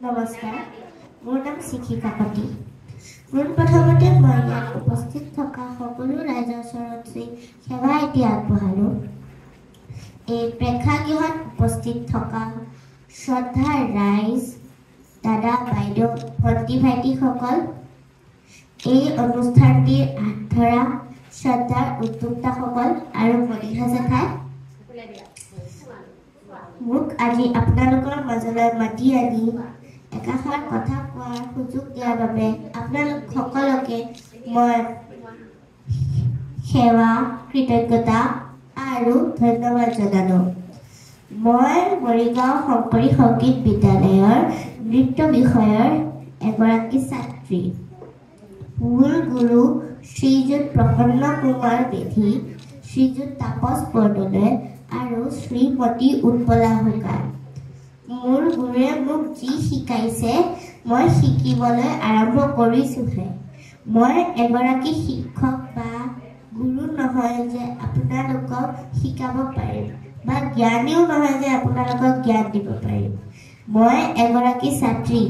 নমস্কাৰ, মোৰ নাম শিক্ষিকা কাকতি। পোনপ্ৰথমতে মই ইয়াত উপস্থিত থকা সকলো ৰাইজৰ ওচৰত সেৱা এটি আগবঢ়ালোঁ। এই প্ৰেক্ষাগৃহত উপস্থিত থকা শ্ৰদ্ধাৰ ৰাইজ, দাদা, বাইদেউ, ভণ্টি, ভাইটিসকল, এই অনুষ্ঠানটিৰ হাত ধৰা শ্ৰদ্ধাৰ উদ্যোক্তাসকল আৰু মনিষা জেঠাই, মোক আজি আপোনালোকৰ মাজলৈ মাতি আনি একাষাৰ কথা কোৱাৰ সুযোগ দিয়াৰ বাবে আপোনালোক সকলোকে মই সেৱা, কৃতজ্ঞতা আৰু ধন্যবাদ জনালোঁ। মই মৰিগাঁও শংকৰী সংগীত বিদ্যালয়ৰ নৃত্য বিষয়ৰ এগৰাকী ছাত্ৰী। মোৰ গুৰু শ্ৰীযুত প্ৰসন্ন কুমাৰ বেধি, শ্ৰীযুত তাপস বৰদলৈ আৰু শ্ৰীমতী উৎপলা হুকাৰ। মোৰ গুৰুৱে মোক যি শিকাইছে মই শিকিবলৈ আৰম্ভ কৰিছোঁহে। মই এগৰাকী শিক্ষক বা গুৰু নহয় যে আপোনালোকক শিকাব পাৰিম বা জ্ঞানীও নহয় যে আপোনালোকক জ্ঞান দিব পাৰিম। মই এগৰাকী ছাত্ৰী,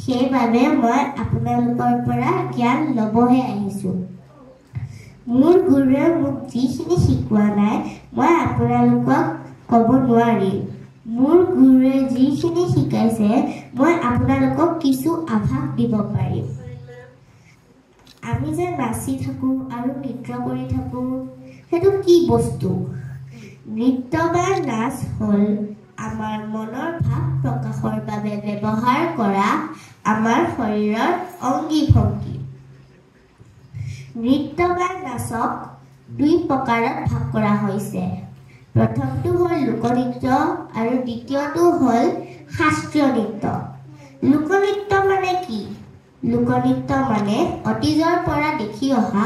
সেইবাবে মই আপোনালোকৰ পৰা জ্ঞান ল'বহে আহিছোঁ। মোৰ গুৰুৱে মোক যিখিনি শিকোৱা নাই মই আপোনালোকক ক'ব নোৱাৰিম। মোৰ গুৰুৱে যিখিনি শিকাইছে মই আপোনালোকক কিছু আভাস দিব পাৰিম। আমি যে নাচি থাকোঁ আৰু নৃত্য কৰি থাকোঁ, সেইটো কি বস্তু? নৃত্য বা নাচ হ'ল আমাৰ মনৰ ভাৱ প্ৰকাশৰ বাবে ব্যৱহাৰ কৰা আমাৰ শৰীৰৰ অংগী ভংগী। নৃত্য বা নাচক দুই প্ৰকাৰত ভাগ কৰা হৈছে। প্ৰথমটো হ'ল লোকনৃত্য আৰু দ্বিতীয়টো হ'ল শাস্ত্ৰীয় নৃত্য। লোকনৃত্য মানে কি? লোকনৃত্য মানে অতীজৰ পৰা দেখি অহা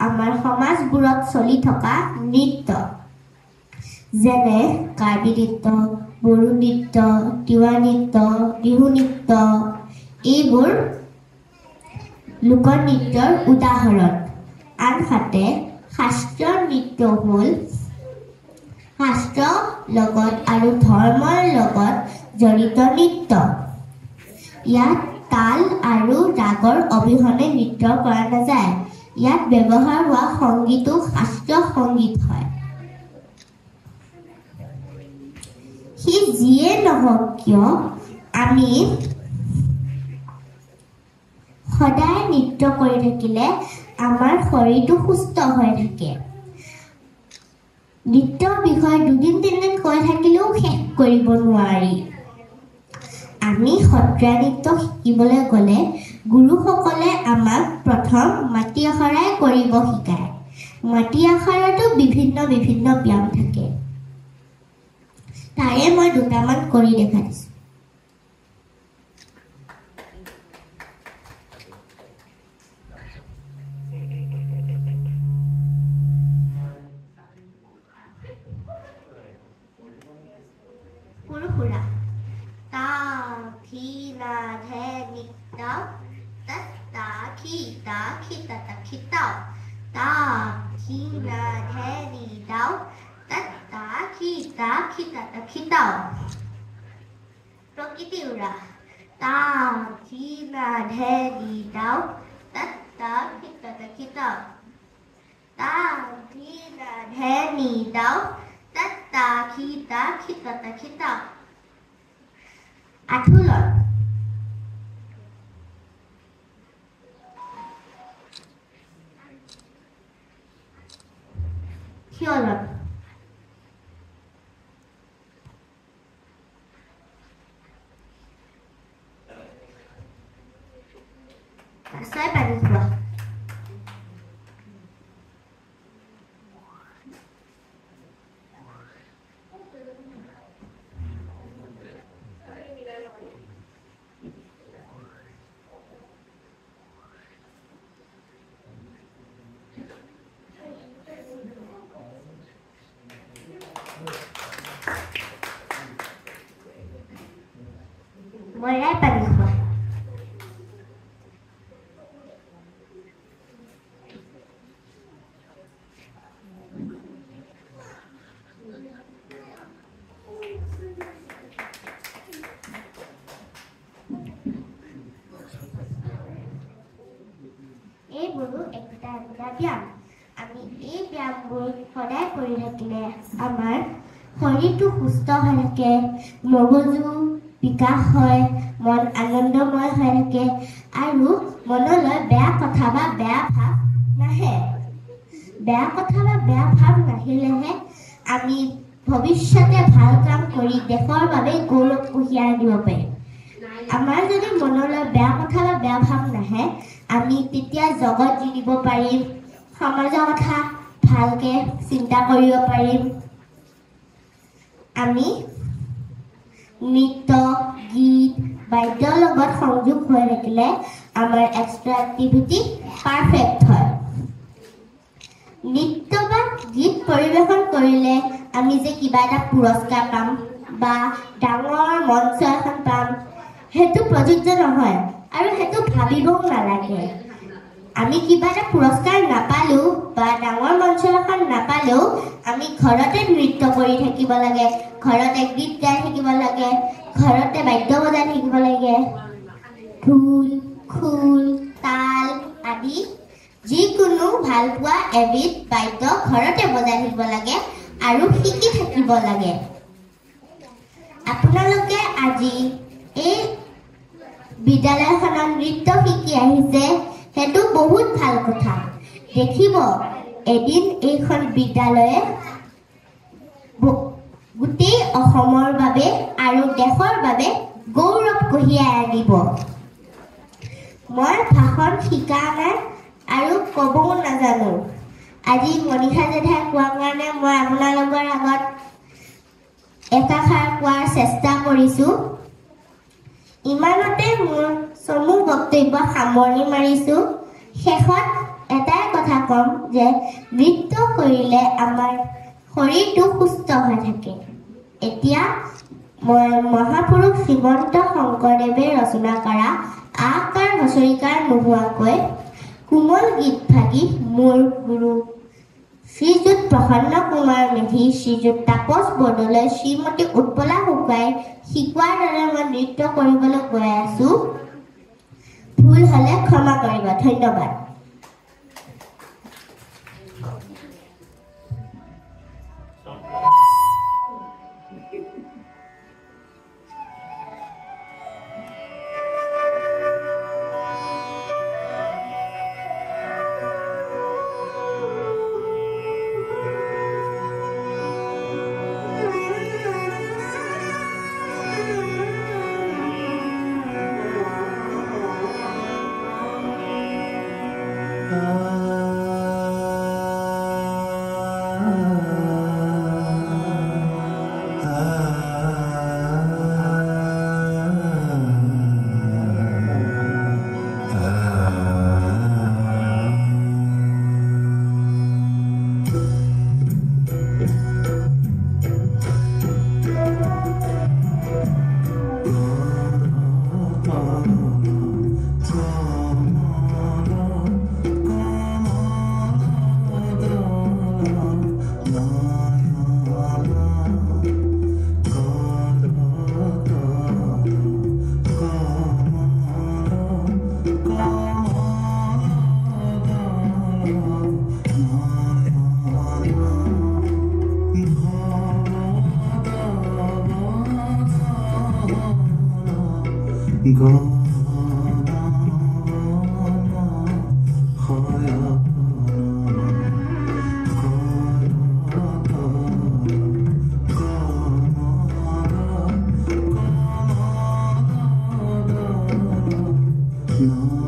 আমাৰ সমাজবোৰত চলি থকা নৃত্য, যেনে কাৰ্বি নৃত্য, বড়ো নৃত্য, তিৱা নৃত্য, বিহু নৃত্য। এইবোৰ লোকনৃত্যৰ উদাহৰণ। আনহাতে শাস্ত্ৰীয় নৃত্য হ'ল শাস্ত্ৰৰ লগত আৰু ধৰ্মৰ লগত জড়িত নৃত্য। ইয়াত তাল আৰু ৰাগৰ অবিহনে নৃত্য কৰা নাযায়। ইয়াত ব্যৱহাৰ হোৱা সংগীতো শাস্ত্ৰীয় সংগীত হয়। সি যিয়ে নহওক কিয় আমি সদায় নৃত্য কৰি থাকিলে আমাৰ শৰীৰটো সুস্থ হৈ থাকে। নৃত্যৰ বিষয়ে দুদিন তিনিদিন কৈ থাকিলেও শেষ কৰিব নোৱাৰি। আমি সত্ৰীয়া নৃত্য শিকিবলৈ গ'লে গুৰুসকলে আমাক প্ৰথম মাটি আখৰাই কৰিব শিকায়। মাটি আখৰাতো বিভিন্ন বিভিন্ন ব্যায়াম থাকে। তাৰে মই দুটামান কৰি দেখাই দিছোঁ। Pura-pura. Ta, thi, na, the, ni, tao. Ta, ta, khi, ta, khi, tao. Ta, thi, na, the, ni, tao. Ta, ta, khi, tao. Prakiti ura. Ta, thi, na, the, ni, tao. Ta, ta, khi, tao. Ta, thi, na, the, ni, tao. Ta, khi, tao. Athulon. Hiolon. Saya paling tua. Mulai paling tua. ব্যায়াম আমি এই ব্যায়ামবোৰ সদায় কৰি থাকিলে আমাৰ শৰীৰটো সুস্থ হৈ থাকে মগজু বিকাশ হয় মন আনন্দময় হৈ থাকে আৰু মনলৈ বেয়া কথা বা বেয়া ভাৱ নাহে বেয়া কথা বা বেয়া ভাৱ নাহিলেহে আমি ভৱিষ্যতে ভাল কাম কৰি দেশৰ বাবে গৌৰৱ কঢ়িয়াই আনিব পাৰিম আমাৰ যদি মনলৈ বেয়া কথা বা বেয়া ভাৱ নাহে আমি তেতিয়া জগত জিনিব পাৰিম সমাজৰ কথা ভালকে চিন্তা কৰিব পাৰিম আমি নৃত্য গীত বাদ্যৰ লগত সংযোগ হৈ থাকিলে আমাৰ এক্সট্ৰা এক্টিভিটি পাৰফেক্ট হয় নৃত্য বা গীত পৰিৱেশন কৰিলে আমি যে কিবা এটা পুৰস্কাৰ পাম বা ডাঙৰ মঞ্চ এখন পাম সেইটো প্ৰযোজ্য নহয় আৰু সেইটো ভাবিবও নালাগে আমি কিবা এটা পুৰস্কাৰ নাপালেও বা ডাঙৰ মঞ্চ এখন নাপালেও আমি ঘৰতে নৃত্য কৰি থাকিব লাগে ঘৰতে গীত গাই থাকিব লাগে ঘৰতে বাদ্য বজাই থাকিব লাগে ঢোল খোল তাল আদি যিকোনো ভাল পোৱা এবিধ বাদ্য ঘৰতে বজাই থাকিব লাগে আৰু শিকি থাকিব লাগে আপোনালোকে আজি এই বিদ্যালয়খনত নৃত্য শিকি আহিছে সেইটো বহুত ভাল কথা দেখিব এদিন এইখন বিদ্যালয়ে গোটেই অসমৰ বাবে আৰু দেশৰ বাবে গৌৰৱ কঢ়িয়াই আনিব মই ভাষণ শিকা নাই আৰু ক'বও নাজানো আজি মনিষা জেঠাই কোৱাৰ কাৰণে মই আপোনালোকৰ আগত একাষাৰ কোৱাৰ চেষ্টা কৰিছোঁ ইমানতে মোৰ চমু বক্তব্য সামৰণি মাৰিছোঁ শেষত এটাই কথা ক'ম যে নৃত্য কৰিলে আমাৰ শৰীৰটো সুস্থ হৈ থাকে এতিয়া মই মহাপুৰুষ শ্ৰীমন্ত শংকৰদেৱে ৰচনা কৰা আকাৰ হচৰিকাৰ নোহোৱাকৈ কোমল গীত ভাগি মোৰ গুৰু শ্ৰীযুত প্ৰসন্ন কুমাৰ মেধি শ্ৰীযুত তাপস বৰদলৈ শ্ৰীমতী উৎপলা শুকাই শিকোৱাৰ দৰে মই নৃত্য কৰিবলৈ গৈ আছোঁ ভুল হ'লে ক্ষমা কৰিব ধন্যবাদ No.